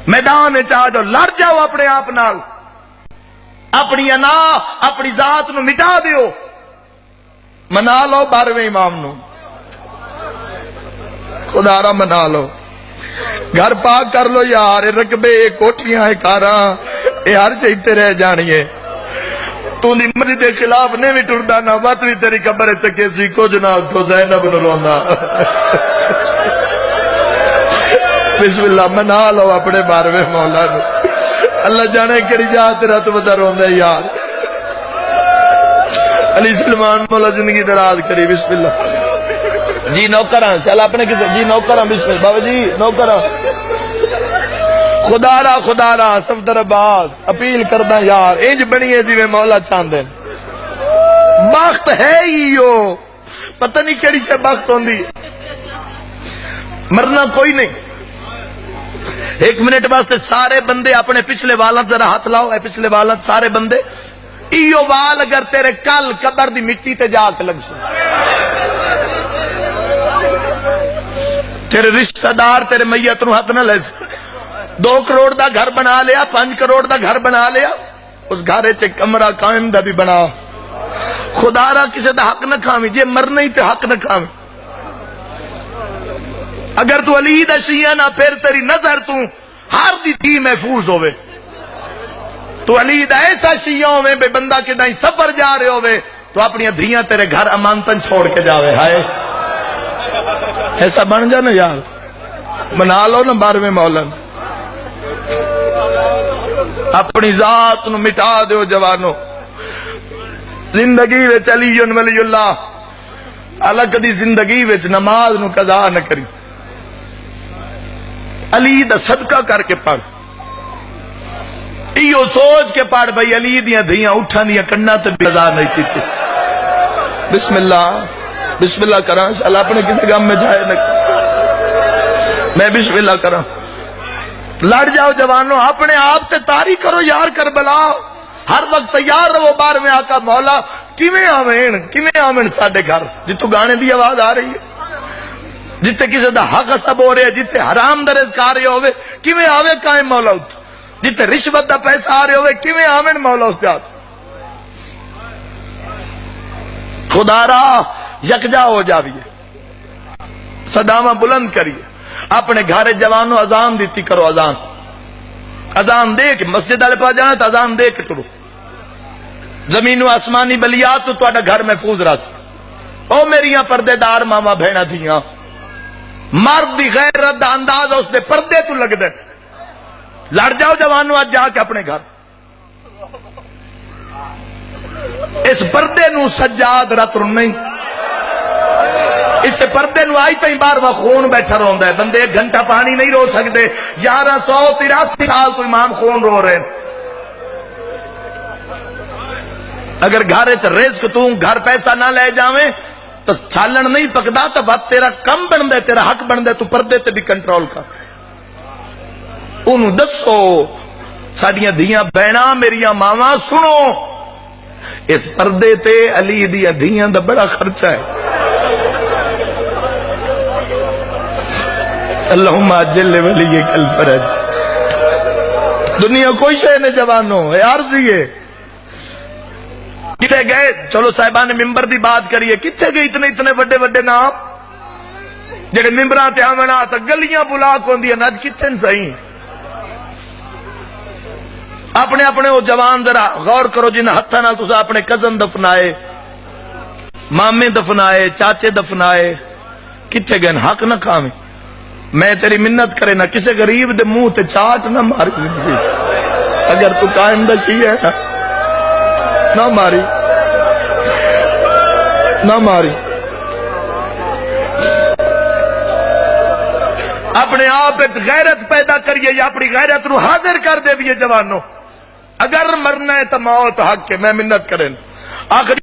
میدان چاہ جاؤ، لڑ جاؤ اپنے آپ نال، اپنی انا اپنی ذات نو مٹا دیو، منا لو 12ویں امام نو، خدا را منا لو، گھر پاک کر لو یار، رقبے کوٹھیاں کاراں اے ہر چیتے رہ جانیے، تو دی مرضی دے خلاف نہیں بھی ٹردا نہ وقت بھی تیری قبر چکے سی کچھ نہ تو زینب نو روندا۔ بسم اللہ، منا لو اپنے 12ویں مولا نو، اللہ جانے کڑی جا تیرا تو بتا روندا ہے یار۔ علی سلمان مولا زندگی دراز کری، بسم اللہ جی نوکراں چل اپنے کسے جی نوکراں، بسم اللہ بابا جی نوکراں، خدا را صفدر عباس اپیل کردہ یار، انج بنیے جی میں مولا چاندن، بخت ہے ہی ہو، پتہ نہیں کیڑی سے بخت ہوندی، مرنا کوئی نہیں۔ 1 منٹ واسطے سارے بندے اپنے پچھلے والد ذرا ہاتھ لاؤ، اے پچھلے والد سارے بندے، ایو وال اگر تیرے کل قبر دی مٹی تے جا کے لگ سو، تیرے رشتہ دار تیرے میت نو ہاتھ نہ لے سو، 2 کروڑ دا گھر بنا لیا، 5 کروڑ دا گھر بنا لیا، اس گھرے چے کمرہ قائم دا بھی بنا، خدا را کسے دا حق نہ کھاویں، جے مرنا ہی تے حق نہ کھاویں۔ اگر تو علی دا شیعہ نہ پھر تیری نظر تو ہر دی تھی محفوظ ہوئے، تو علی دا ایسا شیعہ ہوئے بے بندہ کے دائیں سفر جا رہے ہوئے تو اپنی دھیاں تیرے گھر امانتن چھوڑ کے جاوے، ہائے ایسا بن جا نا یار، منا لو نا 12ویں مولا، اپنی ذات نو مٹا دیو جوانو، زندگی وچ علی ولی اللہ، اللہ کدی زندگی وچ نماز نو قضا نہ کری، علی دا صدقہ کر کے پڑھ، ایو سوچ کے پڑھ بھئی علی دیاں دھیاں اٹھا دیاں کننا تے بھی قضا نہیں کی تھی۔ بسم اللہ کراں، انشاءاللہ اپنے کسی گام میں جائے نہ میں بسم اللہ کراں، لڑ جاؤ جوانوں، اپنے آپ تے تاری کرو یار کربلا، ہر وقت تیار رہو 12ویں آقا مولا، کیویں آمین ساڈے گھر جتو گانے دی آواز آ رہی ہے، جتے کسی دا حق سب ہو رہے ہیں، جتے حرام دا رزق آ رہے ہوئے کیویں آوے قائم مولا اتو، جتے رشوت دا پیسہ آ رہے ہوئے کیویں آمین مولا اس پیاد، خدا را یکجا ہو جاویے، صدامہ بلند کریے، اپنے گھر جوانوں اذان دیتی کرو، اذان دے کے مسجد والے پاس جانا تو اذان دے کے ٹرو، زمین و آسمانی بلیات تو تہاڈا گھر محفوظ رہے، او میریاں پردے دار ماما بہنا دھیاں، مرد دی غیرت دا انداز اس دے پردے تو لگ دے، لڑ جاؤ جوانوں آج جا کے اپنے گھر، اس پردے نو سجاد رت نہیں، اس پردے نو آئی تائیں بار وہ خون بیٹھا روندا ہے، بندے 1 گھنٹہ پانی نہیں رو سکتے، 1183 سال تو امام خون رو رہے ہیں، اگر گھر رزق تو گھر پیسہ نہ لے جاویں تو چھالن نہیں پکدا، تو بات تیرا کم بن دے، تیرا حق بن دے، تو پردے تے بھی کنٹرول کر، انہوں دسو ساڑیاں دھیاں بہنا میریاں ماما سنو، اس پردے تے علی دیاں دھیاں دا بڑا خرچہ ہے، اللہم اجل ولیک الفرج، دنیا کوئی شے نے جوانوں ہے عارضی ہے، کتے گئے چلو صاحبان ممبر دی بات کریے، کتے گئے اتنے وڈے نام جڑے ممبران تے آمنا تا گلیاں بلاک ہوں دیا ناج کتن صحیح، اپنے وہ جوان ذرا غور کرو جن ہتھا نال تسا اپنے کزن دفنائے، مامے دفنائے، چاچے دفنائے، کتے گئے حق نہ کھاویں، میں تیری منت کرے نہ کسے غریب دے منہ تے چاٹ نہ ماری زندگی، اگر تو قائم دشی ہے نہ ماری، اپنے آپ غیرت پیدا کریے یا اپنی غیرت نو حاضر کر دے بھی جوانوں، اگر مرنا ہے تو موت حق ہے، میں منت کریں آخری